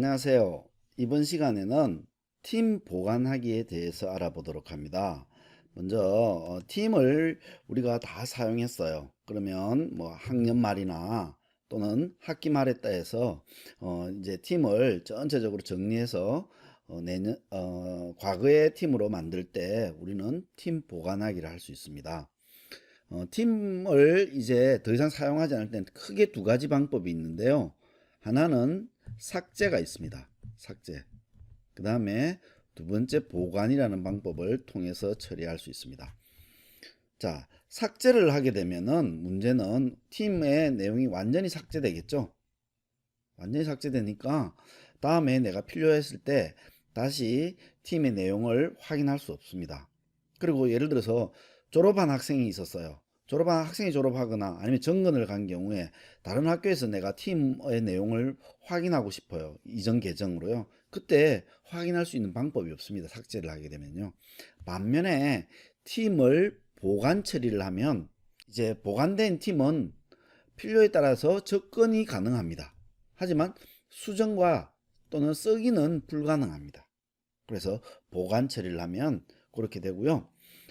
안녕하세요. 이번 시간에는 팀 보관하기에 대해서 알아보도록 합니다. 먼저 팀을 우리가 다 사용했어요. 그러면 뭐 학년 말이나 또는 학기 말에 따라서 이제 팀을 전체적으로 정리해서 과거의 팀으로 만들 때 우리는 팀 보관하기를 할 수 있습니다. 팀을 이제 더 이상 사용하지 않을 때는 크게 두 가지 방법이 있는데요. 하나는 삭제가 있습니다. 삭제. 그 다음에 두 번째 보관이라는 방법을 통해서 처리할 수 있습니다. 자, 삭제를 하게 되면은 문제는 팀의 내용이 완전히 삭제되겠죠. 완전히 삭제되니까 다음에 내가 필요했을 때 다시 팀의 내용을 확인할 수 없습니다. 그리고 예를 들어서 졸업한 학생이 있었어요. 졸업한 학생이 졸업하거나 아니면 정근을 간 경우에 다른 학교에서 내가 팀의 내용을 확인하고 싶어요. 이전 계정으로요. 그때 확인할 수 있는 방법이 없습니다. 삭제를 하게 되면요. 반면에 팀을 보관 처리를 하면 이제 보관된 팀은 필요에 따라서 접근이 가능합니다. 하지만 수정과 또는 쓰기는 불가능합니다. 그래서 보관 처리를 하면 그렇게 되고요.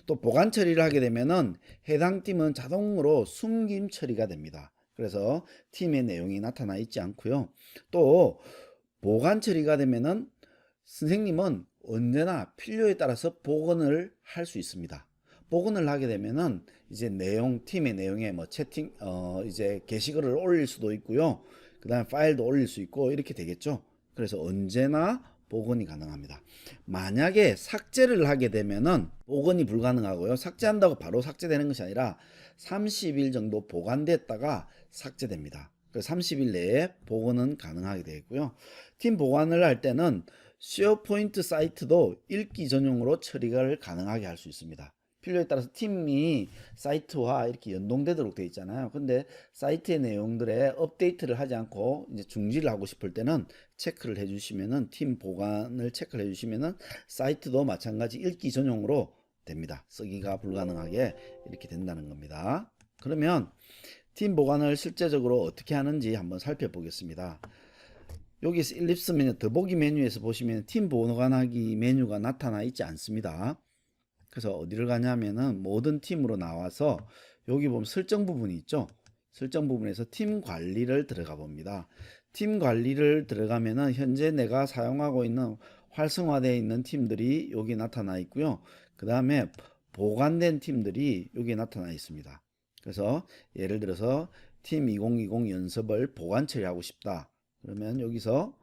또 보관 처리를 하게 되면은 해당 팀은 자동으로 숨김 처리가 됩니다. 그래서 팀의 내용이 나타나 있지 않고요. 또 보관 처리가 되면은 선생님은 언제나 필요에 따라서 복원을 할 수 있습니다. 복원을 하게 되면은 이제 팀의 내용에 뭐 채팅 이제 게시글을 올릴 수도 있고요. 그다음에 파일도 올릴 수 있고 이렇게 되겠죠. 그래서 언제나 복원이 가능합니다. 만약에 삭제를 하게 되면은 복원이 불가능하고요. 삭제한다고 바로 삭제되는 것이 아니라 30일 정도 보관됐다가 삭제됩니다. 30일 내에 복원은 가능하게 되고요. 팀 보관을 할 때는 쉐어포인트 사이트도 읽기 전용으로 처리가 가능하게 할 수 있습니다. 필요에 따라서 팀이 사이트와 이렇게 연동되도록 되어 있잖아요. 근데 사이트의 내용들에 업데이트를 하지 않고 이제 중지를 하고 싶을 때는 체크를 해주시면은 팀 보관을 체크를 해주시면은 사이트도 마찬가지 읽기 전용으로 됩니다. 쓰기가 불가능하게 이렇게 된다는 겁니다. 그러면 팀 보관을 실제적으로 어떻게 하는지 한번 살펴보겠습니다. 여기서 일립스 메뉴 더보기 메뉴에서 보시면 팀 보관하기 메뉴가 나타나 있지 않습니다. 그래서 어디를 가냐면은 모든 팀으로 나와서 여기 보면 설정 부분이 있죠. 설정 부분에서 팀 관리를 들어가 봅니다. 팀 관리를 들어가면은 현재 내가 사용하고 있는 활성화되어 있는 팀들이 여기 나타나 있고요. 그 다음에 보관된 팀들이 여기 나타나 있습니다. 그래서 예를 들어서 팀 2020 연습을 보관 처리하고 싶다. 그러면 여기서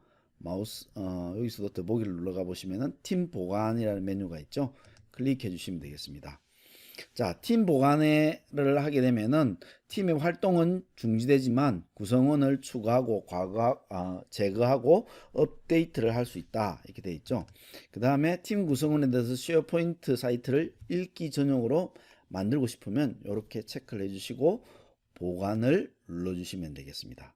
여기서도 더보기를 눌러가 보시면은 팀 보관이라는 메뉴가 있죠. 클릭해 주시면 되겠습니다. 자, 팀 보관을 하게 되면은 팀의 활동은 중지되지만 구성원을 추가하고 제거하고 업데이트를 할 수 있다. 이렇게 되어 있죠. 그 다음에 팀 구성원에 대해서 쉐어포인트 사이트를 읽기 전용으로 만들고 싶으면 이렇게 체크를 해주시고 보관을 눌러주시면 되겠습니다.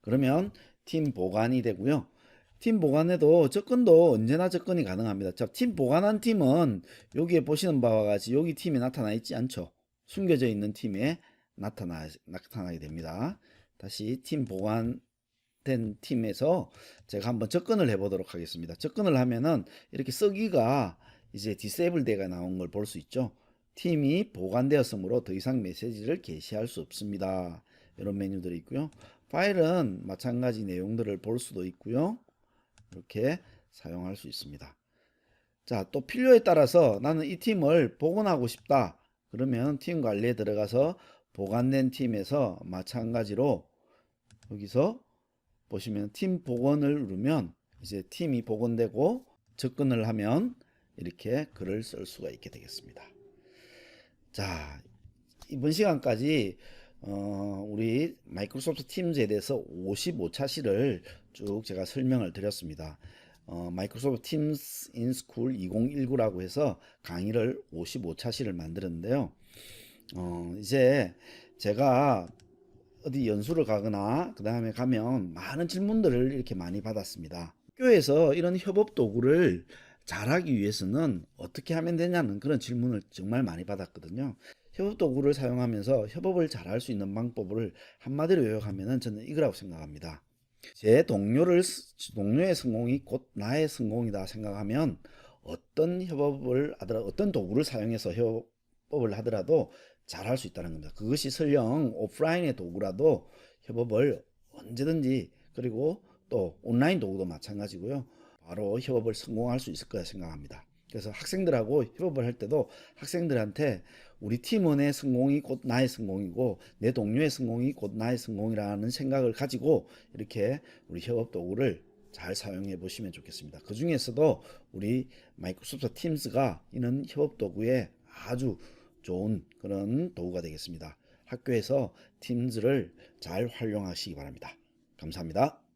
그러면 팀 보관이 되고요. 팀 보관에도 접근도 언제나 접근이 가능합니다. 자, 팀 보관한 팀은 여기에 보시는 바와 같이 여기 팀이 나타나 있지 않죠. 숨겨져 있는 팀에 나타나게 됩니다. 다시 팀 보관된 팀에서 제가 한번 접근을 해보도록 하겠습니다. 접근을 하면은 이렇게 쓰기가 이제 디세이블 데가 나온 걸 볼 수 있죠. 팀이 보관되었으므로 더 이상 메시지를 게시할 수 없습니다. 이런 메뉴들이 있고요. 파일은 마찬가지 내용들을 볼 수도 있고요. 이렇게 사용할 수 있습니다. 자, 또 필요에 따라서 나는 이 팀을 복원하고 싶다. 그러면 팀 관리에 들어가서 보관된 팀에서 마찬가지로 여기서 보시면 팀 복원을 누르면 이제 팀이 복원되고 접근을 하면 이렇게 글을 쓸 수가 있게 되겠습니다. 자, 이번 시간까지 우리 마이크로소프트 팀즈에 대해서 55차시를 쭉 제가 설명을 드렸습니다. 마이크로소프트 팀스 인 스쿨 2019라고 해서 강의를 55차시를 만들었는데요. 이제 제가 어디 연수를 가거나 그 다음에 가면 많은 질문들을 이렇게 많이 받았습니다. 학교에서 이런 협업 도구를 잘하기 위해서는 어떻게 하면 되냐는 그런 질문을 정말 많이 받았거든요. 협업 도구를 사용하면서 협업을 잘할 수 있는 방법을 한마디로 요약하면 저는 이거라고 생각합니다. 제 동료의 성공이 곧 나의 성공이다 생각하면 어떤 협업을 하더라도 어떤 도구를 사용해서 협업을 하더라도 잘할 수 있다는 겁니다. 그것이 설령 오프라인의 도구라도 협업을 언제든지 그리고 또 온라인 도구도 마찬가지고요. 바로 협업을 성공할 수 있을 거라 생각합니다. 그래서 학생들하고 협업을 할 때도 학생들한테 우리 팀원의 성공이 곧 나의 성공이고 내 동료의 성공이 곧 나의 성공이라는 생각을 가지고 이렇게 우리 협업 도구를 잘 사용해 보시면 좋겠습니다. 그 중에서도 우리 마이크로소프트 팀스가 이는 협업 도구에 아주 좋은 그런 도구가 되겠습니다. 학교에서 팀즈를 잘 활용하시기 바랍니다. 감사합니다.